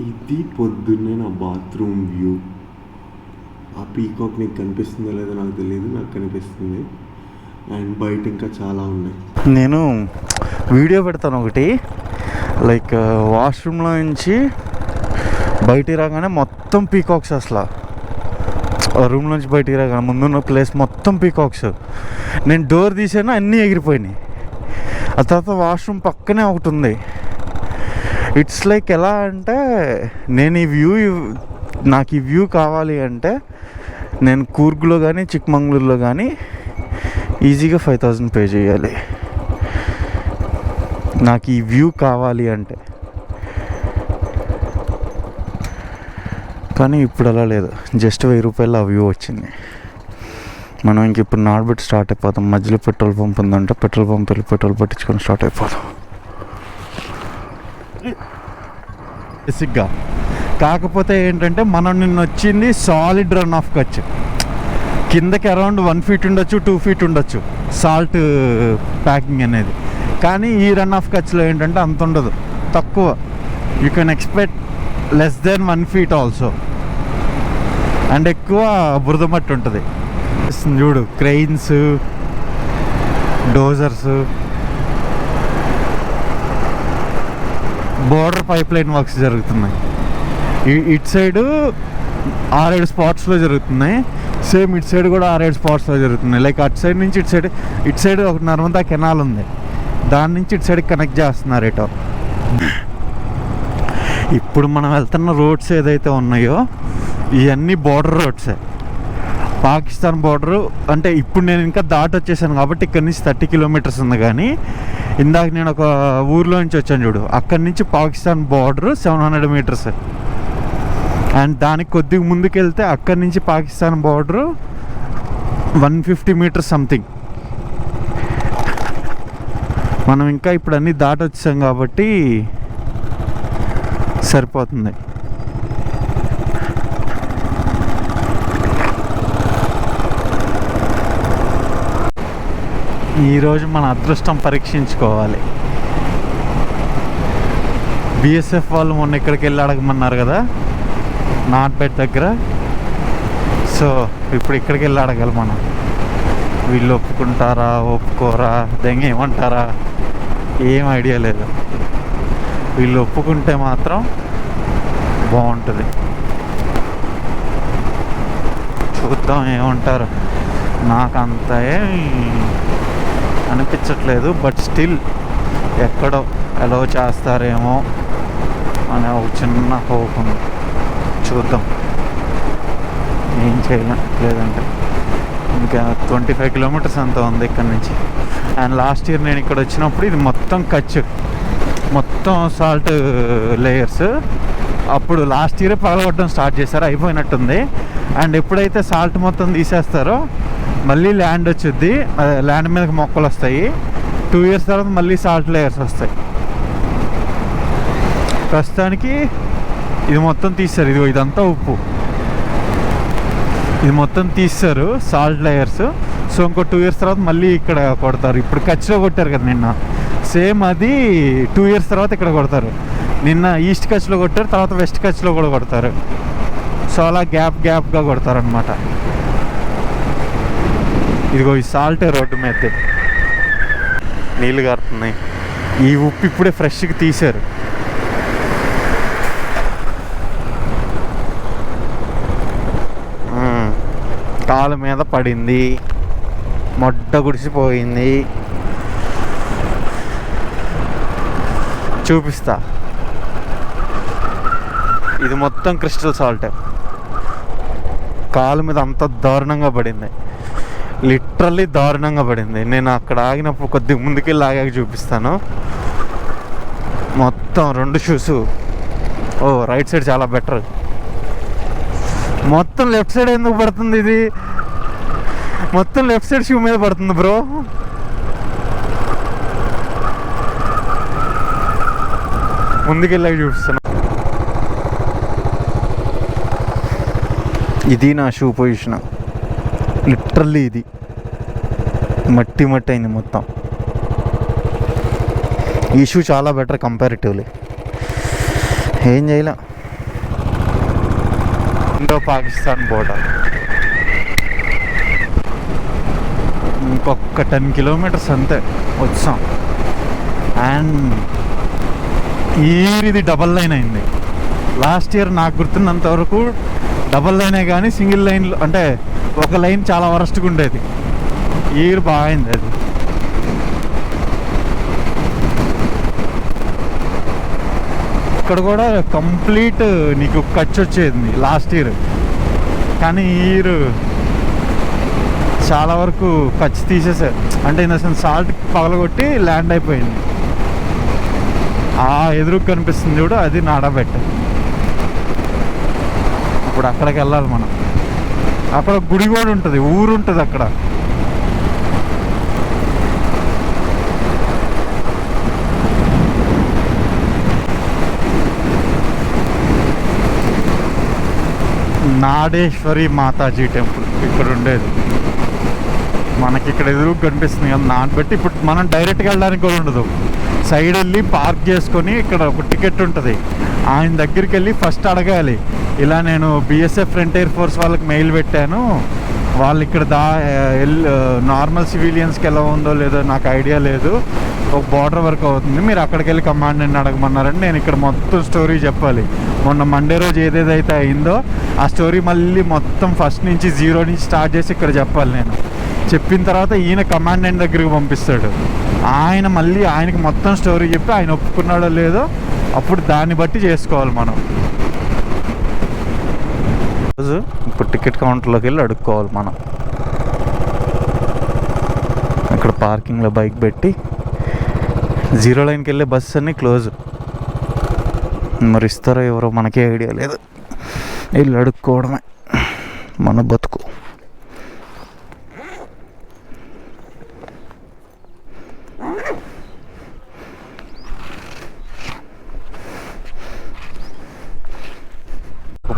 ఇది పొద్దున్నే నా బాత్రూమ్ వ్యూ. ఆ పీకాక్ నీకు కనిపిస్తుందో లేదో నాకు తెలియదు, నాకు కనిపిస్తుంది. అండ్ బయట ఇంకా చాలా ఉన్నాయి. నేను వీడియో పెడతాను ఒకటి, లైక్ వాష్రూమ్లో నుంచి బయటికి రాగానే మొత్తం పీకాక్స్. అసలు రూమ్ నుంచి బయటికి రాగానే ముందున్న ప్లేస్ మొత్తం పీకాక్స్. నేను డోర్ తీసాను, అన్నీ ఎగిరిపోయినాయి. ఆ తర్వాత వాష్రూమ్ పక్కనే ఒకటి ఉంది. ఇట్స్ లైక్ ఎలా అంటే, నేను నాకు ఈ వ్యూ కావాలి అంటే నేను కూర్గ్లో కానీ చిక్మంగళూరులో కానీ ఈజీగా 5,000 పే చేయాలి నాకు ఈ వ్యూ కావాలి అంటే. కానీ ఇప్పుడు అలా లేదు, జస్ట్ 1000 రూపాయలు ఆ వ్యూ వచ్చింది. మనం ఇంక ఇప్పుడు నార్బెట్ స్టార్ట్ అయిపోతాం. మధ్యలో పెట్రోల్ పంప్ ఉందంటే పెట్రోల్ పంప్ వెళ్ళి పెట్రోల్ పట్టించుకొని స్టార్ట్ అయిపోతాం బేసిక్గా. కాకపోతే ఏంటంటే మనం నిన్న వచ్చింది సాలిడ్ రన్ ఆఫ్ కచ్. కిందకి అరౌండ్ 1 feet ఉండొచ్చు, 2 feet ఉండొచ్చు సాల్ట్ ప్యాకింగ్ అనేది. కానీ ఈ రన్ ఆఫ్ కచ్లో ఏంటంటే అంత ఉండదు, తక్కువ. You can expect less than 1 feet also. And ఎక్కువ బురద మట్టి ఉంటుంది. చూడు, cranes, dozers, border pipe line works జరుగుతున్నాయి. ఇటు సైడు 6-7 స్పాట్స్లో జరుగుతున్నాయి. సేమ్ ఇటు సైడ్ కూడా 6-7 స్పాట్స్లో జరుగుతున్నాయి. లైక్ అటు సైడ్ నుంచి ఇటు సైడ్ ఒక నర్మదా కెనాల్ ఉంది, దాని నుంచి ఇటు సైడ్ కనెక్ట్ చేస్తున్నారు ఏటో. ఇప్పుడు మనం వెళ్తున్న రోడ్స్ ఏదైతే ఉన్నాయో ఇవన్నీ బోర్డర్ రోడ్సే. పాకిస్తాన్ బోర్డరు అంటే ఇప్పుడు నేను ఇంకా దాటి వచ్చేసాను కాబట్టి ఇక్కడ నుంచి 30 kilometers ఉంది. కానీ ఇందాక నేను ఒక ఊర్లో నుంచి వచ్చాను చూడు, అక్కడి నుంచి పాకిస్తాన్ బోర్డరు 700 meters. అండ్ దానికి కొద్దిగా ముందుకు వెళ్తే అక్కడి నుంచి పాకిస్తాన్ బోర్డరు 150 meters సంథింగ్. మనం ఇంకా ఇప్పుడు అన్నీ దాటి వచ్చాం కాబట్టి సరిపోతుంది. ఈరోజు మన అదృష్టం పరీక్షించుకోవాలి. బిఎస్ఎఫ్ వాళ్ళు మొన్న ఇక్కడికి వెళ్ళి అడగమన్నారు కదా, నాట్బెట్ దగ్గర. సో ఇప్పుడు ఇక్కడికి వెళ్ళి అడగాలి మనం. వీళ్ళు ఒప్పుకుంటారా ఒప్పుకోరా, దెంగ ఏమంటారా, ఏం ఐడియా లేదు. వీళ్ళు ఒప్పుకుంటే మాత్రం బాగుంటుంది. చూద్దాం ఏమంటారు. నాకు అంత అనిపించట్లేదు, బట్ స్టిల్ ఎక్కడో అలో చేస్తారేమో అనే ఒక చిన్న హోప్ ఉంది. చూద్దాం, ఏం చేయలేదంటే ఇంకా 25 kilometers అంత ఉంది ఇక్కడ నుంచి. అండ్ లాస్ట్ ఇయర్ నేను ఇక్కడ వచ్చినప్పుడు ఇది మొత్తం కచ్, మొత్తం సాల్ట్ లేయర్స్. అప్పుడు లాస్ట్ ఇయర్ పగలగొట్టడం స్టార్ట్ చేశారు, అయిపోయినట్టుంది. అండ్ ఎప్పుడైతే సాల్ట్ మొత్తం తీసేస్తారో మళ్ళీ ల్యాండ్ వచ్చుద్ది, ల్యాండ్ మీదకి మొక్కలు వస్తాయి. 2 years తర్వాత మళ్ళీ సాల్ట్ లేయర్స్ వస్తాయి. ప్రస్తుతానికి ఇది మొత్తం తీస్తారు. ఇదంతా ఉప్పు, ఇది మొత్తం తీస్తారు సాల్ట్ లేయర్స్. సో ఇంకో 2 years తర్వాత మళ్ళీ ఇక్కడ కొడతారు. ఇప్పుడు కచ్లో కొట్టారు కదా నిన్న, సేమ్ అది 2 years తర్వాత ఇక్కడ కొడతారు. నిన్న ఈస్ట్ కచ్లో కొట్టారు, తర్వాత వెస్ట్ కచ్లో కూడా కొడతారు. సో అలా గ్యాప్గా కొడతారు అనమాట. ఇదిగో ఈ సాల్ట్ రోడ్డు మీద నీళ్ళు కారుతున్నాయి. ఈ ఉప్పు ఇప్పుడే ఫ్రెష్గా తీశారు. కాలు మీద పడింది, మొడ్డ గుడిసిపోయింది. చూపిస్తా. ఇది మొత్తం క్రిస్టల్ సాల్ట్. కాలు మీద అంత దారుణంగా పడింది, లిటరల్లీ దారుణంగా పడింది. నేను అక్కడ ఆగినప్పుడు కొద్దిగా ముందుకెళ్ళి ఆగాక చూపిస్తాను. మొత్తం 2 shoes. రైట్ సైడ్ చాలా బెటర్. మొత్తం లెఫ్ట్ సైడ్ ఎందుకు పడుతుంది? ఇది మొత్తం లెఫ్ట్ సైడ్ షూ మీద పడుతుంది బ్రో. ముందుకెళ్ళాక చూపిస్తాను. ఇది నా షూ పొజిషన్. లిటరల్లీ ఇది మట్టి అయింది మొత్తం. ఈ షూ చాలా బెటర్ కంపారిటివ్లీ. ఏం చేయలే, ఇండో పాకిస్తాన్ బోర్డర్. ఇంకొక 10 కిలోమీటర్స్ అంతే వచ్చాం. అండ్ ఇది డబల్ లైన్ అయింది. లాస్ట్ ఇయర్ నాకు గుర్తున్నంత వరకు డబల్ లైనే కానీ సింగిల్ లైన్ అంటే ఒక లైన్ చాలా వరస్ట్గా ఉండేది. ఈ ఇయర్ బాగా అయింది అది. ఇక్కడ కూడా కంప్లీట్ నీకు ఖర్చు వచ్చేది లాస్ట్ ఇయర్, కానీ ఈ ఇయర్ చాలా వరకు ఖర్చు తీసేసారు. అంటే ఇన్ ద సెన్స్ సాల్ట్ పగలగొట్టి ల్యాండ్ అయిపోయింది. ఆ ఎదురుకు కనిపిస్తుంది చూడు, అది నాడబెట్ట. ఇప్పుడు అక్కడికి వెళ్ళాలి మనం. అక్కడ గుడి కూడా ఉంటుంది, ఊరు ఉంటుంది అక్కడ. నాడేశ్వరి మాతాజీ టెంపుల్ ఇక్కడ ఉండేది మనకి. ఇక్కడ ఎదురు కనిపిస్తుంది కదా నానబెట్టి. ఇప్పుడు మనం డైరెక్ట్గా వెళ్ళడానికి కూడా ఉండదు, సైడ్ వెళ్ళి పార్క్ చేసుకొని ఇక్కడ ఒక టికెట్ ఉంటుంది, ఆయన దగ్గరికి వెళ్ళి ఫస్ట్ అడగాలి. ఇలా నేను బిఎస్ఎఫ్ ఫ్రంట్ ఎయిర్ ఫోర్స్ వాళ్ళకి మెయిల్ పెట్టాను, వాళ్ళు ఇక్కడ నార్మల్ సివిలియన్స్కి ఎలా ఉందో లేదో నాకు ఐడియా లేదు, ఒక బార్డర్ వరకు అవుతుంది, మీరు అక్కడికి వెళ్ళి కమాండెంట్ని అడగమన్నారని నేను ఇక్కడ మొత్తం స్టోరీ చెప్పాలి. మొన్న మండే రోజు ఏదేదైతే అయిందో ఆ స్టోరీ మళ్ళీ మొత్తం ఫస్ట్ నుంచి 0 నుంచి స్టార్ట్ చేసి ఇక్కడ చెప్పాలి. నేను చెప్పిన తర్వాత ఈయన కమాండెంట్ దగ్గరికి పంపిస్తాడు. ఆయన మళ్ళీ ఆయనకి మొత్తం స్టోరీ చెప్పి ఆయన ఒప్పుకున్నాడో లేదో అప్పుడు దాన్ని బట్టి చేసుకోవాలి మనం. రోజు ఇప్పుడు టికెట్ కౌంటర్లోకి వెళ్ళి అడుక్కోవాలి మనం. ఇక్కడ పార్కింగ్లో బైక్ పెట్టి 0 లైన్కి వెళ్ళే బస్సు అన్నీ క్లోజ్. మరి ఇస్తారో ఎవరో మనకే ఐడియా లేదు. వెళ్ళి అడుక్కోవడమే మన బతుకు.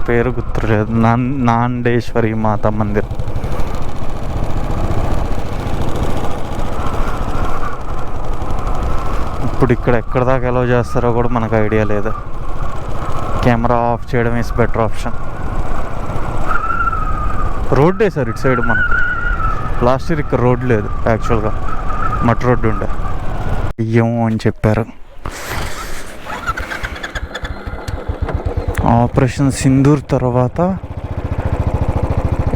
పేరు గుర్తులేదు, నాండేశ్వరి మాతా మందిర్. ఇప్పుడు ఇక్కడ ఎక్కడ దాకా ఎలా చేస్తారో కూడా మనకు ఐడియా లేదు. కెమెరా ఆఫ్ చేయడం ఈస్ బెటర్ ఆప్షన్. రోడ్ వేసారు ఇటు సైడ్ మనకు. లాస్ట్ ఇయర్ ఇక్కడ రోడ్ లేదు, యాక్చువల్గా మట్టి రోడ్డు ఉండే. ఏమో అని చెప్పారు. ఆపరేషన్ సింధూర్ తర్వాత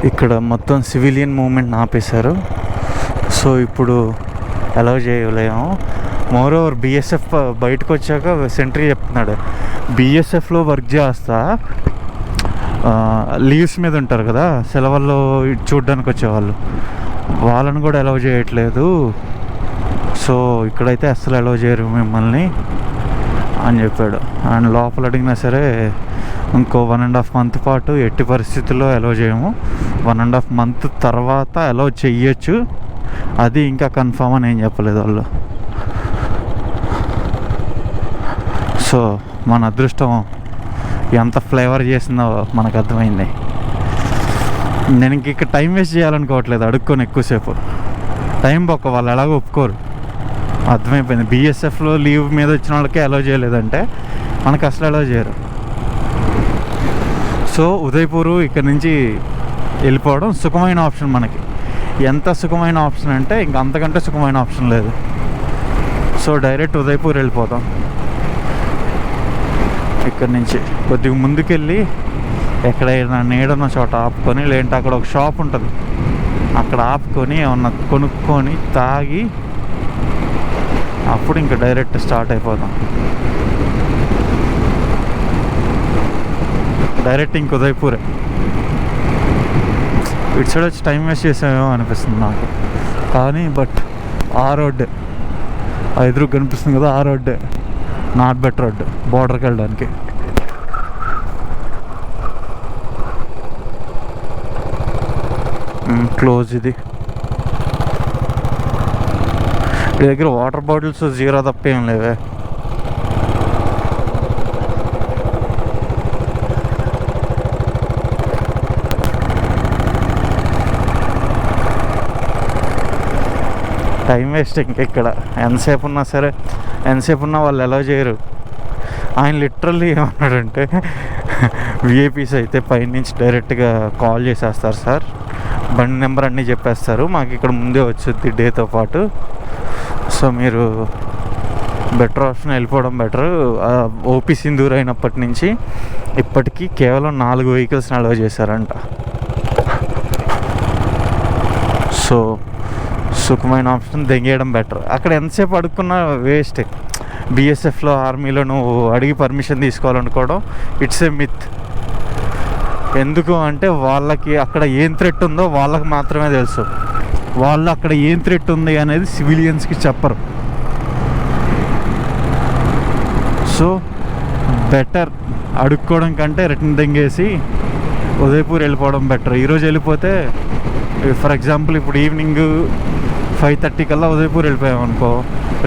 ఇక్కడ మొత్తం సివిలియన్ మూవ్మెంట్ ఆపేశారు. సో ఇప్పుడు అలౌ చేయలేము. మోర్ ఓవర్ బిఎస్ఎఫ్ బయటకు వచ్చాక సెంట్రీ చెప్తున్నాడు, బిఎస్ఎఫ్లో వర్క్ చేస్తా లీవ్స్ మీద ఉంటారు కదా, సెలవుల్లో చూడడానికి వచ్చేవాళ్ళు, వాళ్ళని కూడా అలౌ చేయట్లేదు. సో ఇక్కడైతే అస్సలు అలౌ చేయరు మిమ్మల్ని అని చెప్పాడు. అండ్ లోపల అడిగినా సరే ఇంకో 1.5 month పాటు ఎట్టి పరిస్థితుల్లో అలౌ చేయము, 1.5 month తర్వాత అలౌ చెయ్యొచ్చు, అది ఇంకా కన్ఫామ్ అని ఏం చెప్పలేదు వాళ్ళు. సో మన అదృష్టం ఎంత ఫ్లేవర్ చేసిందో మనకు అర్థమైంది. నేను ఇంక ఇక్కడ టైం వేస్ట్ చేయాలనుకోవట్లేదు, అడుక్కొని ఎక్కువసేపు టైం బొక్క, వాళ్ళు ఎలాగో ఒప్పుకోరు. అర్థమైపోయింది. బిఎస్ఎఫ్లో లీవ్ మీద వచ్చిన వాళ్ళకే అలౌ చేయలేదంటే మనకు అసలు అలౌ చేయరు. సో ఉదయపూర్ ఇక్కడ నుంచి వెళ్ళిపోవడం సుఖమైన ఆప్షన్ మనకి. ఎంత సుఖమైన ఆప్షన్ అంటే ఇంక అంతకంటే సుఖమైన ఆప్షన్ లేదు. సో డైరెక్ట్ ఉదయపూర్ వెళ్ళిపోతాం. ఇక్కడ నుంచి కొద్దిగా ముందుకెళ్ళి ఎక్కడైనా నీడన్న చోట ఆపుకొని, లేదంటే అక్కడ ఒక షాప్ ఉంటుంది అక్కడ ఆపుకొని ఏమన్నా కొనుక్కొని తాగి అప్పుడు ఇంకా డైరెక్ట్ స్టార్ట్ అయిపోతాం. డైరెక్ట్ ఇంక ఉదయపూరే. ఇటు సైడ్ వచ్చి టైం వేస్ట్ చేసామేమో అనిపిస్తుంది నాకు, కానీ బట్ ఆ రోడ్డే ఎదురు కనిపిస్తుంది కదా, ఆ రోడ్డే నాట్ బెటర్ రోడ్ బోర్డర్కి వెళ్ళడానికి. క్లోజ్ ఇది. మీ దగ్గర వాటర్ బాటిల్స్ 0 తప్ప ఏం లేవే. టైం వేస్ట్ ఇంకెక్కడ. ఎంతసేపు ఉన్నా సరే, ఎంతసేపు ఉన్నా వాళ్ళు అలౌ చేయరు. ఆయన లిటరల్లీ ఏమన్నాడంటే విఐపీస్ అయితే పైనుంచి డైరెక్ట్గా కాల్ చేసేస్తారు సార్, బండి నెంబర్ అన్నీ చెప్పేస్తారు, మాకు ఇక్కడ ముందే వచ్చుద్ది డేతో పాటు. సో మీరు బెటర్ ఆప్షన్ వెళ్ళిపోవడం బెటర్. ఓపీ సింధూర్ అయినప్పటి నుంచి ఇప్పటికీ కేవలం 4 వెహికల్స్ని అలౌ చేశారంట. సో సుఖమైన ఆప్షన్ దెంగేయడం బెటర్. అక్కడ ఎంతసేపు అడుక్కున్నా వేస్ట్. బీఎస్ఎఫ్లో ఆర్మీలో నువ్వు అడిగి పర్మిషన్ తీసుకోవాలనుకోవడం ఇట్స్ ఏ మిత్. ఎందుకు అంటే వాళ్ళకి అక్కడ ఏం థ్రెట్ ఉందో వాళ్ళకి మాత్రమే తెలుసు. వాళ్ళు అక్కడ ఏం థ్రెట్ ఉంది అనేది సివిలియన్స్కి చెప్పరు. సో బెటర్ అడుక్కోవడం కంటే రిటర్న్ దెంగేసి ఉదయపూర్ వెళ్ళిపోవడం బెటర్. ఈరోజు వెళ్ళిపోతే ఫర్ ఎగ్జాంపుల్ ఇప్పుడు ఈవినింగ్ 5:30 కల్లా ఉదయపూర్ వెళ్ళిపోయాం అనుకో,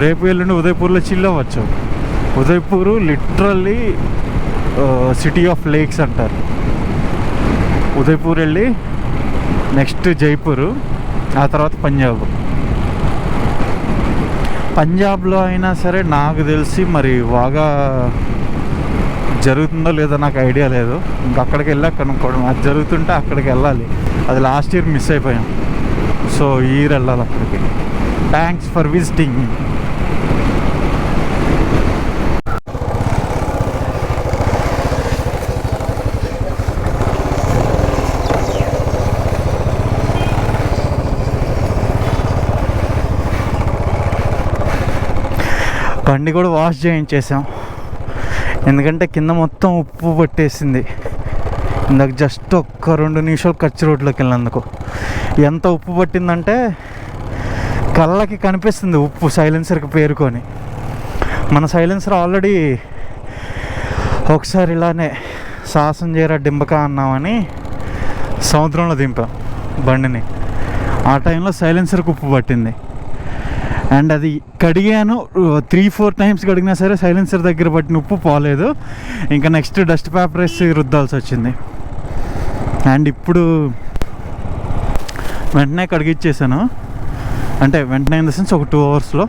రేపు ఎల్లుండి ఉదయపూర్లో చిల్ అవ్వచ్చు. Udaipur literally city of lakes అంటారు. ఉదయపూర్ వెళ్ళి నెక్స్ట్ జైపూర్, ఆ తర్వాత పంజాబ్లో అయినా సరే నాకు తెలిసి మరి బాగా జరుగుతుందో లేదో నాకు ఐడియా లేదు. ఇంకా అక్కడికి వెళ్ళాక కనుక్కోవడం, అది జరుగుతుంటే అక్కడికి వెళ్ళాలి. అది లాస్ట్ ఇయర్ మిస్ అయిపోయాం. సో ఈ ఇయర్ వెళ్ళాలి అక్కడికి. Thanks for visiting. బండి కూడా వాష్ చేయించేసాం, ఎందుకంటే కింద మొత్తం ఉప్పు పట్టేసింది. ఇందాక జస్ట్ ఒక్క 2 నిమిషాలు కచ్చి రోడ్లోకి వెళ్ళినందుకు ఎంత ఉప్పు పట్టిందంటే కళ్ళకి కనిపిస్తుంది ఉప్పు సైలెన్సర్కి పేరుకొని. మన సైలెన్సర్ ఆల్రెడీ ఒకసారి ఇలానే సాహసం చేయరా డింబక అన్నామని సముద్రంలో దింపాం బండిని. ఆ టైంలో సైలెన్సర్కి ఉప్పు పట్టింది. అండ్ అది కడిగాను 3-4 టైమ్స్ కడిగినా సరే సైలెన్సర్ దగ్గర పట్టిన ఉప్పు పోలేదు. ఇంకా నెక్స్ట్ డస్ట్ పేపర్ వేసి రుద్దాల్సి వచ్చింది. అండ్ ఇప్పుడు వెంటనే కడిగిచ్చేసాను, అంటే వెంటనే ఇన్ ద సెన్స్ ఒక 2 అవర్స్లో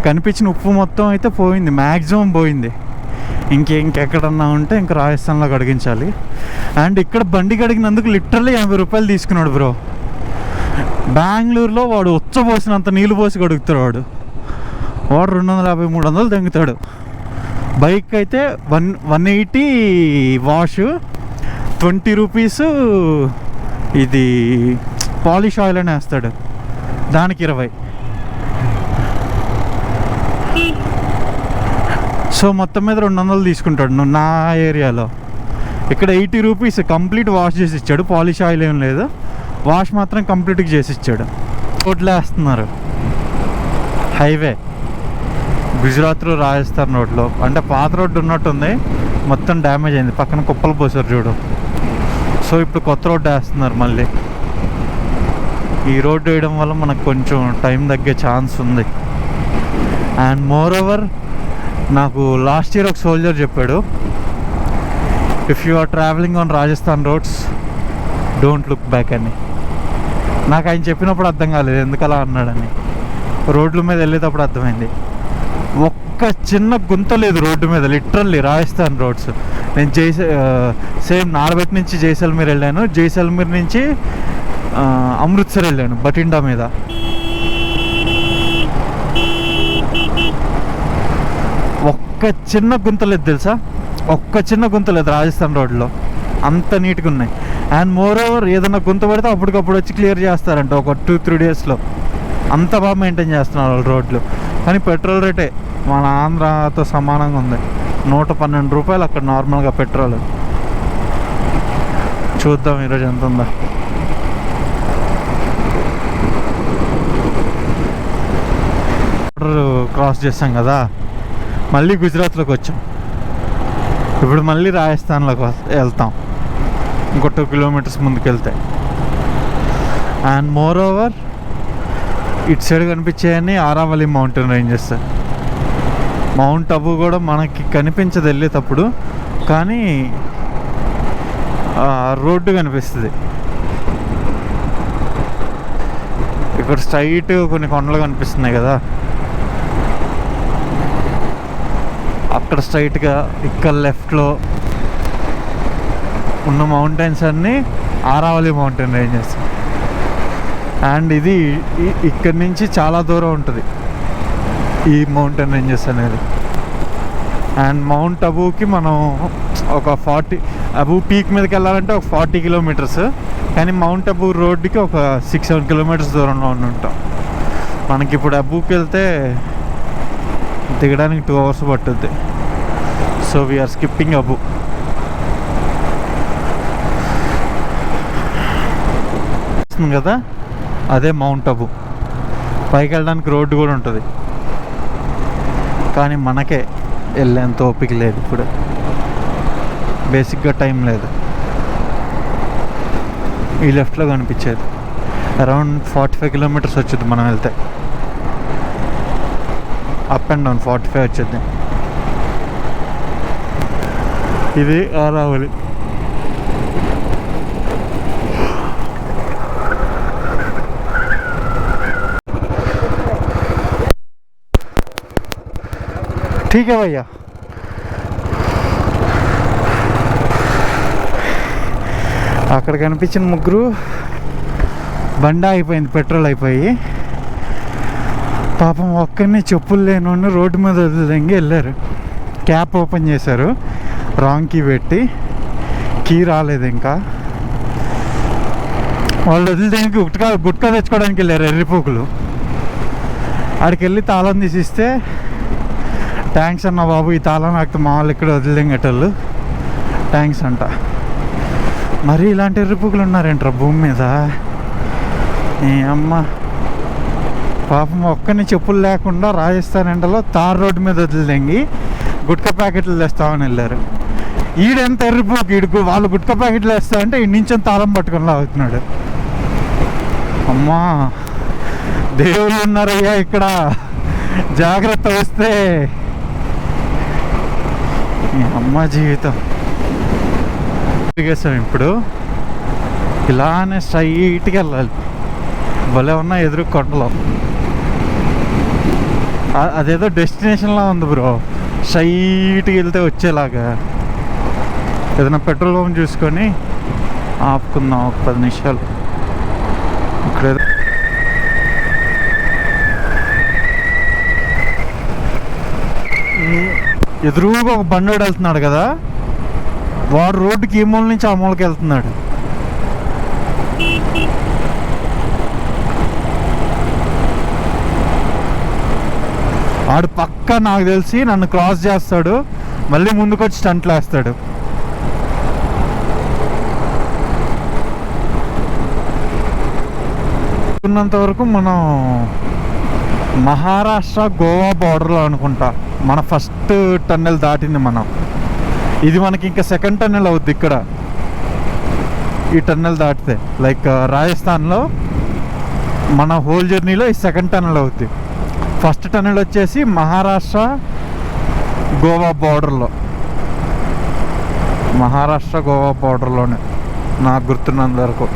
కనిపించిన ఉప్పు మొత్తం అయితే పోయింది, మ్యాక్సిమం పోయింది. ఇంకెక్కడన్నా ఉంటే ఇంకా రాజస్థాన్లో కడిగించాలి. అండ్ ఇక్కడ బండి కడిగినందుకు లిటరల్లీ 50 రూపాయలు తీసుకున్నాడు బ్రో. బెంగళూరులో వాడు ఉచ్చపోసినంత నీళ్ళు పోసి కడుగుతాడు వాడు 250-300 తెంగుతాడు. బైక్ అయితే 180 వాష్, 20 రూపీస్ ఇది పాలిష్ ఆయిల్ అని వేస్తాడు, దానికి 20. సో మొత్తం మీద 200 తీసుకుంటాడు నా ఏరియాలో. ఇక్కడ 80 రూపీస్ కంప్లీట్ వాష్ చేసి ఇచ్చాడు, పాలిష్ ఆయిల్ ఏం లేదు, వాష్ మాత్రం కంప్లీట్గా చేసి ఇచ్చాడు. రోడ్లు వేస్తున్నారు, హైవే గుజరాత్ రాజస్థాన్ రోడ్లో. అంటే పాత రోడ్డు ఉన్నట్టుంది, మొత్తం డ్యామేజ్ అయింది, పక్కన కుప్పలు పోసారు చూడు. సో ఇప్పుడు కొత్త రోడ్డు వేస్తున్నారు మళ్ళీ. ఈ రోడ్డు వేయడం వల్ల మనకు కొంచెం టైం తగ్గే ఛాన్స్ ఉంది. అండ్ మోర్ ఓవర్ నాకు లాస్ట్ ఇయర్ ఒక సోల్జర్ చెప్పాడు, if you are travelling on Rajasthan roads don't look back అని. నాకు ఆయన చెప్పినప్పుడు అర్థం కాలేదు ఎందుకు అలా అన్నాడని. రోడ్ల మీద వెళ్ళేటప్పుడు అర్థమైంది. ఒక్క చిన్న గుంత లేదు రోడ్డు మీద, లిటరల్లీ రాజస్థాన్ రోడ్స్. నేను సేమ్ నార్బెట్ నుంచి జైసల్మీర్ వెళ్ళాను, జైసల్మీర్ నుంచి అమృత్సర్ వెళ్ళాను బటిండా మీద. ఒక్క చిన్న గుంత లేదు తెలుసా, ఒక్క చిన్న గుంత లేదు రాజస్థాన్ రోడ్లో, అంత నీట్గా ఉన్నాయి. అండ్ మోర్ ఓవర్ ఏదైనా గుంత పడితే అప్పటికప్పుడు వచ్చి క్లియర్ చేస్తారంట ఒక 2-3 డేస్లో. అంత బాగా మెయింటైన్ చేస్తున్నారు వాళ్ళు రోడ్లు. కానీ పెట్రోల్ రేటే మన ఆంధ్రాతో సమానంగా ఉంది, 112 రూపాయలు అక్కడ నార్మల్గా పెట్రోల్. చూద్దాం ఈరోజు ఎంత ఉందా. క్రాస్ చేస్తాం కదా, మళ్ళీ గుజరాత్లోకి వచ్చాం, ఇప్పుడు మళ్ళీ రాజస్థాన్లోకి వెళ్తాం ఇంకో 2 కిలోమీటర్స్ ముందుకు వెళ్తే. అండ్ మోర్ ఓవర్ ఇటు సైడ్ కనిపించేయని Aravalli mountain ranges. Mount Abu కూడా మనకి కనిపించదు వెళ్ళేటప్పుడు, కానీ రోడ్డు కనిపిస్తుంది. ఇక్కడ స్ట్రైట్ కొన్ని కొండలు కనిపిస్తున్నాయి కదా, అక్కడ స్ట్రైట్గా ఇక్కడ లెఫ్ట్లో ఉన్న మౌంటైన్స్ అన్నీ ఆరావళి మౌంటైన్ రేంజెస్. అండ్ ఇది ఇక్కడి నుంచి చాలా దూరం ఉంటుంది ఈ మౌంటైన్ రేంజెస్ అనేది. అండ్ మౌంట్ అబూకి మనం ఒక 40 అబూ పీక్ మీదకి వెళ్ళాలంటే ఒక 40 కిలోమీటర్స్, కానీ మౌంట్ అబూ రోడ్డుకి ఒక 6-7 కిలోమీటర్స్ దూరంలో ఉంటాం. మనకి ఇప్పుడు అబూకి వెళ్తే దిగడానికి 2 hours పట్టుద్ది. So we're skipping Abu. కదా అదే మౌంట్ అబూ. పైకి వెళ్ళడానికి రోడ్డు కూడా ఉంటుంది, కానీ మనకే వెళ్ళేంత ఓపిక లేదు ఇప్పుడు. బేసిక్గా టైం లేదు. ఈ లెఫ్ట్లో కనిపించేది అరౌండ్ 45 కిలోమీటర్స్ వచ్చింది మనం వెళ్తే. అప్ అండ్ డౌన్ 45 వచ్చింది. ఇది ఆరావళి. ठीक है भैया. అక్కడ కనిపించిన ముగ్గురు బండి అయిపోయింది, పెట్రోల్ అయిపోయి. పాపం ఒక్కరిని చెప్పులు లేని రోడ్డు మీద వదిలింగి వెళ్ళారు. క్యాప్ ఓపెన్ చేశారు, రాంగ్ కీ పెట్టి. కీ రాలేదు ఇంకా. వాళ్ళు వదిలిదేనికి గుట్కా తెచ్చుకోవడానికి వెళ్ళారు ఎర్రిపోకులు. ఆడికి వెళ్ళి తాళం తీసిస్తే, థ్యాంక్స్ అన్న బాబు, ఈ తాళం నాకు మా వాళ్ళు ఇక్కడ వదిలింగేటోళ్ళు, థ్యాంక్స్ అంట. మరి ఇలాంటి ఎర్రిపుకులు ఉన్నారేంట్రా భూమి మీద. ఈ అమ్మ పాపం ఒక్కని చెప్పులు లేకుండా రాజస్థాన్ ఎండలో తార్ రోడ్డు మీద వదిలింగి గుట్కా ప్యాకెట్లు తెస్తామని వెళ్ళారు. ఈడెంత ఎర్రిపోకు, ఈడుకు వాళ్ళు గుట్కా ప్యాకెట్లు వేస్తామంటే ఈ నుంచి తాళం పట్టుకొని లాగుతున్నాడు. అమ్మా దేవుళ్ళు ఉన్నారయ్యా ఇక్కడ, జాగ్రత్త వస్తే. అమ్మ జీవితం. తిరిగేస్తాం ఇప్పుడు. ఇలానే స్ట్రైట్గా వెళ్ళాలి. భలే ఉన్నా ఎదురు కొండలో. అదేదో డెస్టినేషన్లా ఉంది బ్రో, స్ట్రైట్గా వెళ్తే వచ్చేలాగా. ఏదైనా పెట్రోల్ పంప్ చూసుకొని ఆపుకుందాం ఒక 10 నిమిషాలు. ఇక్కడ ఎదురుగా ఒక బండోడు వెళ్తున్నాడు కదా, వాడు రోడ్డుకి ఈ మూల నుంచి ఆ మూలకి వెళ్తున్నాడు. వాడు పక్క నాకు తెలిసి నన్ను క్రాస్ చేస్తాడు, మళ్ళీ ముందుకొచ్చి స్టంట్లు వేస్తాడు. ఉన్నంత వరకు మనం మహారాష్ట్ర గోవా బార్డర్లో అనుకుంటా మన ఫస్ట్ టన్నెల్ దాటింది మనం. ఇది మనకి ఇంకా సెకండ్ టన్నెల్ అవుద్ది ఇక్కడ. ఈ టన్నెల్ దాటితే లైక్ రాజస్థాన్లో మన హోల్ జర్నీలో ఈ సెకండ్ టన్నెల్ అవుద్ది. ఫస్ట్ టన్నెల్ వచ్చేసి మహారాష్ట్ర గోవా బార్డర్లో, మహారాష్ట్ర గోవా బార్డర్లోనే నాకు గుర్తున్నంత వరకు.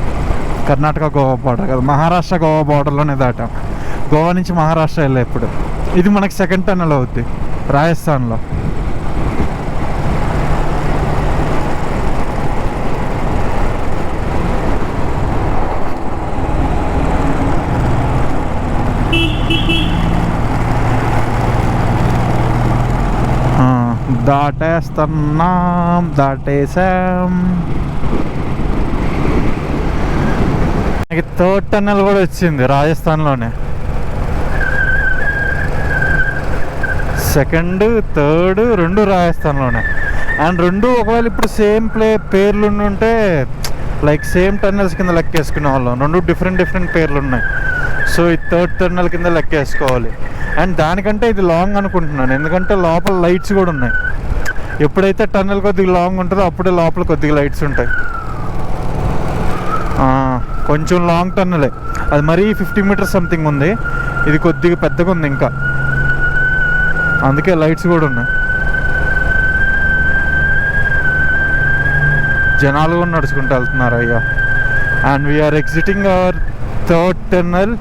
కర్ణాటక గోవా బార్డర్ కదా, మహారాష్ట్ర గోవా బార్డర్లోనే దాటాం. గోవా నుంచి మహారాష్ట్ర వెళ్ళే ఇప్పుడు. ఇది మనకి సెకండ్ టన్నెల్ అవుద్ది రాజస్థాన్లో. దాటేస్తున్నాం, దాటేసాం. మనకి థర్డ్ టన్నెల్ కూడా వచ్చింది రాజస్థాన్లోనే. సెకండ్, థర్డ్ రెండు రాజస్థాన్లోనే. అండ్ రెండు ఒకవేళ ఇప్పుడు సేమ్ పేర్లు ఉంటే లైక్ సేమ్ టన్నెల్స్ కింద లెక్కేసుకునే వాళ్ళం. రెండు డిఫరెంట్ పేర్లు ఉన్నాయి. సో ఈ థర్డ్ టన్నెల్ కింద లెక్కేసుకోవాలి. అండ్ దానికంటే ఇది లాంగ్ అనుకుంటున్నాను, ఎందుకంటే లోపల లైట్స్ కూడా ఉన్నాయి. ఎప్పుడైతే టన్నెల్ కొద్దిగా లాంగ్ ఉంటుందో అప్పుడే లోపల కొద్దిగా లైట్స్ ఉంటాయి. కొంచెం లాంగ్ టన్నెలే అది, మరీ 50 మీటర్స్ సంథింగ్ ఉంది. ఇది కొద్దిగా పెద్దగా ఉంది ఇంకా, అందుకే లైట్స్ కూడా ఉన్నాయి. జనాలు కూడా నడుచుకుంటూ వెళ్తున్నారు అయ్యా. And we're exiting our third tunnel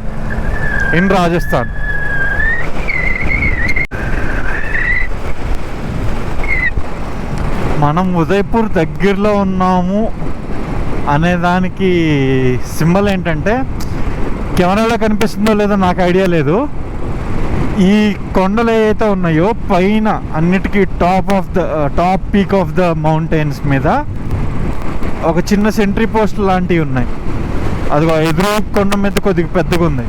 in Rajasthan. మనం ఉదయపూర్ దగ్గరలో ఉన్నాము అనేదానికి సింబల్ ఏంటంటే, కెమెరాలో కనిపిస్తుందో లేదో నాకు ఐడియా లేదు, ఈ కొండలు ఏవైతే ఉన్నాయో పైన అన్నిటికీ top peak of the mountains మీద ఒక చిన్న సెంట్రీ పోస్ట్ లాంటివి ఉన్నాయి. అదిగో ఎదురు కొండ మీద కొద్దిగా పెద్దగా ఉంది,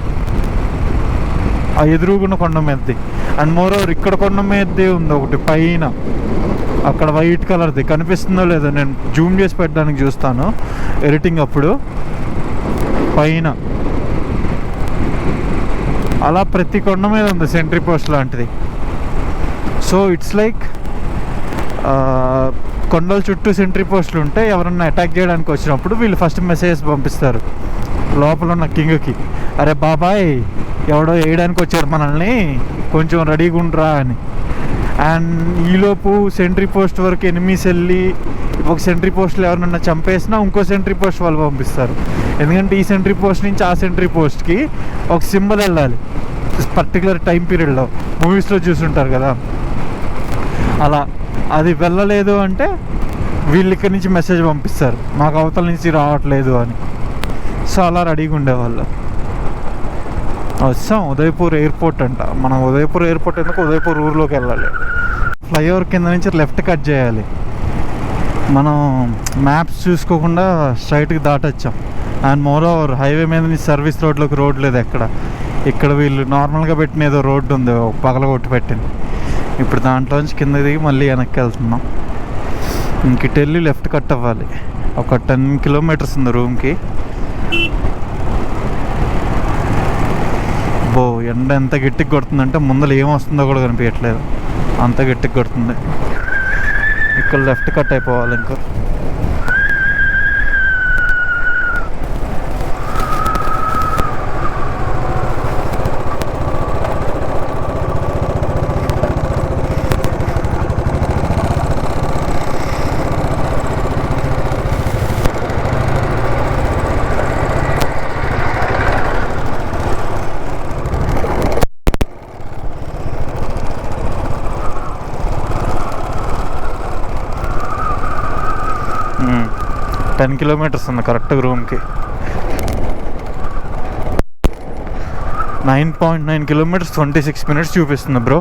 ఆ ఎదురుగున్న కొండ మీదది. అండ్ మోరోవర్ ఇక్కడ కొండ మీదది ఉంది ఒకటి పైన, అక్కడ వైట్ కలర్ది కనిపిస్తుందో లేదో, నేను జూమ్ చేసి పెట్టడానికి చూస్తాను ఎడిటింగ్ అప్పుడు. పైన అలా ప్రతి కొండ మీద ఉంది సెంట్రీ పోస్ట్ లాంటిది. సో ఇట్స్ లైక్ కొండల చుట్టూ సెంట్రీ పోస్టులు ఉంటే ఎవరన్నా అటాక్ చేయడానికి వచ్చినప్పుడు వీళ్ళు ఫస్ట్ మెసేజ్ పంపిస్తారు లోపల ఉన్న కింగ్కి, అరే బాబాయ్ ఎవడో వేయడానికి వచ్చారు మనల్ని, కొంచెం రెడీగా ఉండరా అని. అండ్ ఈలోపు సెంట్రీ పోస్ట్ వరకు ఎనిమిస్ వెళ్ళి ఒక సెంట్రీ పోస్ట్లో ఎవరినన్నా చంపేసినా ఇంకో సెంట్రీ పోస్ట్ వాళ్ళు పంపిస్తారు. ఎందుకంటే ఈ సెంట్రీ పోస్ట్ నుంచి ఆ సెంట్రీ పోస్ట్కి ఒక సింబల్ వెళ్ళాలి పర్టికులర్ టైం పీరియడ్లో, మూవీస్లో చూసుంటారు కదా అలా. అది వెళ్ళలేదు అంటే వీళ్ళు ఇక్కడి నుంచి మెసేజ్ పంపిస్తారు మాకు అవతల నుంచి రావట్లేదు అని. సో అలా రెడీగా ఉండేవాళ్ళు. వచ్చాం ఉదయపూర్ ఎయిర్పోర్ట్ అంట. మనం ఉదయపూర్ ఎయిర్పోర్ట్ ఎందుకు, ఉదయపూర్ ఊర్లోకి వెళ్ళాలి. ఫ్లైఓవర్ కింద నుంచి లెఫ్ట్ కట్ చేయాలి. మనం మ్యాప్స్ చూసుకోకుండా స్ట్రైట్కి దాటొచ్చాం. అండ్ మోరోవర్ హైవే మీద నుంచి సర్వీస్ రోడ్లోకి రోడ్ లేదు ఎక్కడ. ఇక్కడ వీళ్ళు నార్మల్గా పెట్టిన ఏదో రోడ్డు ఉంది పగలగొట్టి పెట్టింది. ఇప్పుడు దాంట్లోంచి కింద దిగి మళ్ళీ వెనక్కి వెళ్తున్నాం. ఇంకిటి వెళ్ళి లెఫ్ట్ కట్ అవ్వాలి. ఒక 10 కిలోమీటర్స్ ఉంది రూమ్కి. బో ఎండ ఎంత గట్టిగా కొడుతుందంటే ముందర ఏం వస్తుందో కూడా కనిపించట్లేదు, అంత గట్టిగా కొడుతుంది. ఇక్కడ లెఫ్ట్ కట్ అయిపోవాలి ఇంకా. టెన్ కిలోమీటర్స్ ఉంది కరెక్ట్గా రూమ్కి. 9.9 కిలోమీటర్స్ 26 మినిట్స్ చూపిస్తుంది బ్రో.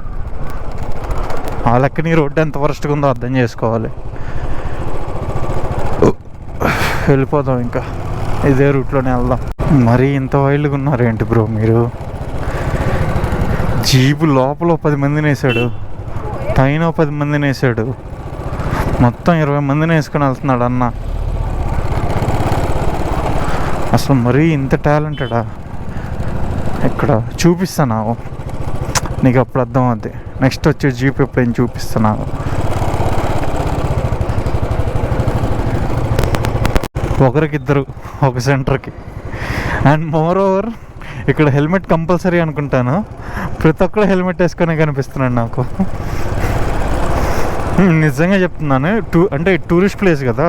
ఆ లెక్కని రోడ్డు ఎంత వరస్ట్గా ఉందో అర్థం చేసుకోవాలి. వెళ్ళిపోదాం ఇంకా, ఇదే రూట్లోనే వెళ్దాం. మరీ ఇంత వైల్డ్గా ఉన్నారు ఏంటి బ్రో మీరు? జీపు లోపల 10 మందిని వేసాడు, పైన 10 మందిని వేసాడు, మొత్తం 20 మందిని వేసుకొని వెళ్తున్నాడు అన్న. అసలు మరీ ఇంత టాలెంటెడా? ఇక్కడ చూపిస్తాను నీకు, అప్పుడు అర్థం అవుద్ది. నెక్స్ట్ వచ్చే జీప్ ఎప్పుడైనా చూపిస్తాను. ఒకరికిద్దరు ఒక సెంటర్కి. అండ్ మోర్ ఓవర్ ఇక్కడ హెల్మెట్ కంపల్సరీ అనుకుంటాను. ప్రతి ఒక్కరు హెల్మెట్ వేసుకొని కనిపిస్తున్నాడు నాకు. నిజంగా చెప్తున్నాను. అంటే టూరిస్ట్ ప్లేస్ కదా,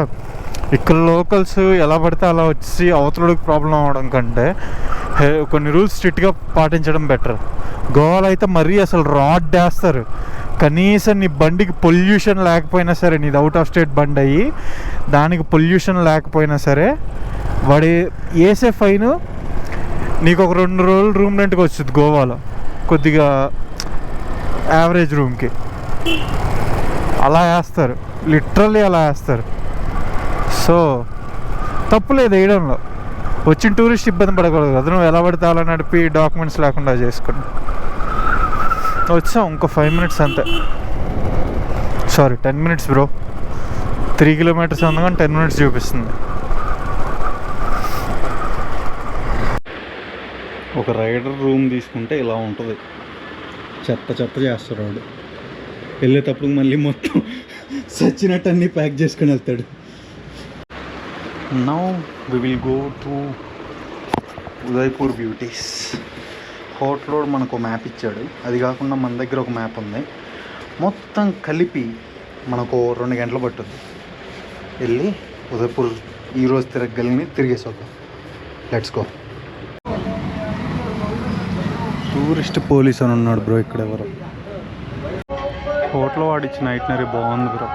ఇక్కడ లోకల్స్ ఎలా పడితే అలా వచ్చి అవతలకి ప్రాబ్లం అవ్వడం కంటే కొన్ని రూల్స్ స్ట్రిక్ట్గా పాటించడం బెటర్. గోవాలో అయితే మరీ అసలు రాడ్ వేస్తారు. కనీసం నీ బండికి పొల్యూషన్ లేకపోయినా సరే, నీది అవుట్ ఆఫ్ స్టేట్ బండి అయ్యి దానికి పొల్యూషన్ లేకపోయినా సరే వాడి వేసే ఫైన్ నీకు ఒక 2 రోజులు రూమ్ రెంట్కి వస్తుంది గోవాలో, కొద్దిగా యావరేజ్ రూమ్కి. అలా వేస్తారు, లిటరల్లీ అలా వేస్తారు. సో తప్పులేదు వేయడంలో. వచ్చిన టూరిస్ట్ ఇబ్బంది పడకూడదు కదా, నువ్వు ఎలా పడితే అలా నడిపి డాక్యుమెంట్స్ లేకుండా చేసుకుని వచ్చాం. ఇంకో 5 మినిట్స్ అంతే, సారీ 10 మినిట్స్ బ్రో. 3 కిలోమీటర్స్ ఉంది కానీ 10 మినిట్స్ చూపిస్తుంది. ఒక రైడర్ రూమ్ తీసుకుంటే ఇలా ఉంటుంది, చెత్త చెత్త చేస్తాడు వాడు. వెళ్ళేటప్పుడు మళ్ళీ మొత్తం సచ్చినట్టు అన్నీ ప్యాక్ చేసుకుని వెళ్తాడు. Now we will go to Udaipur beauties. హోటల్లో మనకు మ్యాప్ ఇచ్చాడు, అది కాకుండా మన దగ్గర ఒక మ్యాప్ ఉంది. మొత్తం కలిపి మనకు 2 గంటలు పట్టుద్ది. వెళ్ళి ఉదయపూర్ ఈరోజు తిరగలిగి తిరిగేసి వద్దాం. Let's go. టూరిస్ట్ పోలీస్ అని ఉన్నాడు బ్రో ఇక్కడ. ఎవరు హోటల్ వాడిచ్చిన ఐటనరీ బాగుంది బ్రో,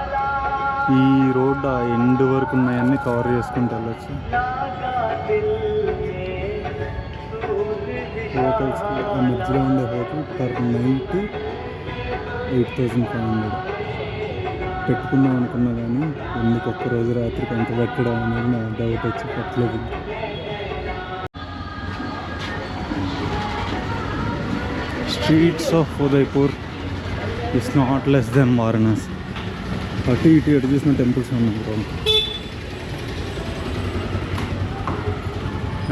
ఈ రోడ్ ఆ ఎండ్ వరకు ఉన్నాయన్నీ కవర్ చేసుకుంటూ వెళ్ళచ్చు. హోటల్స్కి ఆ మధ్యలో ఉండే హోటల్ పర్ నైట్ 8,500 పెట్టుకుందాం అనుకున్నా కానీ ఎందుకు ఒక్క రోజు రాత్రికి అంత పెట్టడం అనేది నా డౌట్ వచ్చి పెట్టలేదు. Streets of Udaipur is not less than Varanasi. అటు ఇటు ఎటు చూసిన టెంపుల్స్ ఉన్నాయి.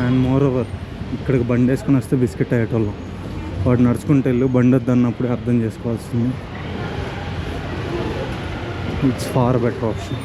అండ్ మోర్ ఓవర్ ఇక్కడికి బండి వేసుకుని వస్తే బిస్కెట్ అయ్యేటోళ్ళం. వాడు నడుచుకుంటే వెళ్ళు, బండి వద్దన్నప్పుడే అర్థం చేసుకోవాల్సింది. It's far better option.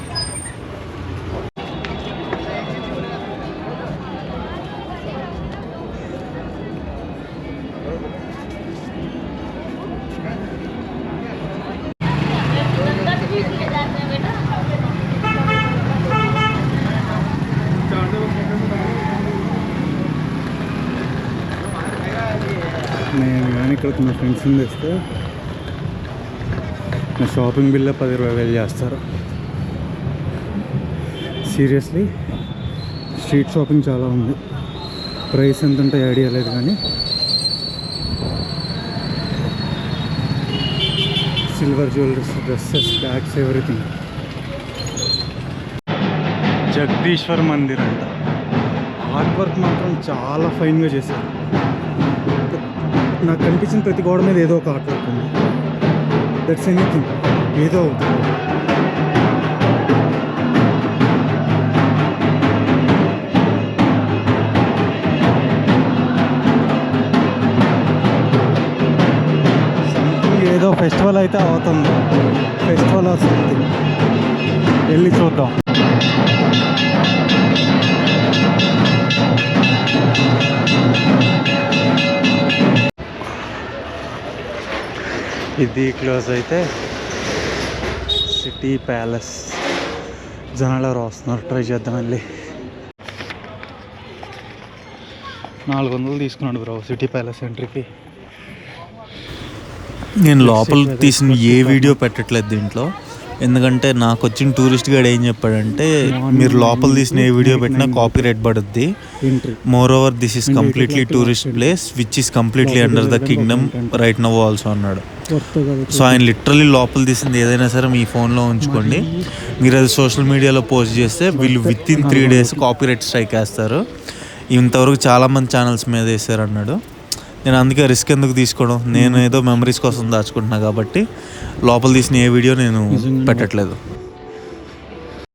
నేను కానీ ఇక్కడికి నా ఫ్రెండ్స్ని తెస్తే నా షాపింగ్ బిల్లే 10-20 చేస్తారు. సీరియస్లీ స్ట్రీట్ షాపింగ్ చాలా ఉంది. ప్రైస్ ఎంత ఉంటే ఐడియా లేదు కానీ silver jewelleries, dresses, bags, everything. Jagdishwar Mandir అంట. ఆర్ట్ వర్క్ మాత్రం చాలా ఫైన్గా చేశారు. నాకు కనిపించిన ప్రతి గోడ మీద ఏదో ఒక ఆర్ట్ వర్క్ ఉంది. దట్స్ ఎనీథింగ్, ఏదో అవుతుంది. సంథింగ్ ఏదో ఫెస్టివల్ అయితే అవుతుంది. Festival or something. వెళ్ళి చూద్దాం. ఇది క్లోజ్ అయితే సిటీ ప్యాలెస్. జనాలు ఎవరు వస్తున్నారు, ట్రై చేద్దాం. వెళ్ళి 400 తీసుకున్నాడు బ్రో సిటీ ప్యాలెస్ ఎంట్రీకి. నేను లోపల తీసిన ఏ వీడియో పెట్టట్లేదు దీంట్లో, ఎందుకంటే నాకు వచ్చిన టూరిస్ట్ గైడ్ ఏం చెప్పాడంటే మీరు లోపల తీసిన ఏ వీడియో పెట్టినా కాపీ రైట్ పడుద్ది. More over this is completely tourist place which is completely under the Kingdom right now also అన్నాడు. సో ఆయన లిటరలీ లోపల తీసింది ఏదైనా సరే మీ ఫోన్లో ఉంచుకోండి, మీరు అది సోషల్ మీడియాలో పోస్ట్ చేస్తే వీళ్ళు with in 3 days copy right strike వేస్తారు. ఇంతవరకు చాలామంది ఛానల్స్ మీద వేసారు అన్నాడు. నేను అందుకే రిస్క్ ఎందుకు తీసుకోవడం, నేను ఏదో మెమరీస్ కోసం దాచుకుంటున్నా కాబట్టి లోపల తీసిన ఏ వీడియో నేను పెట్టట్లేదు.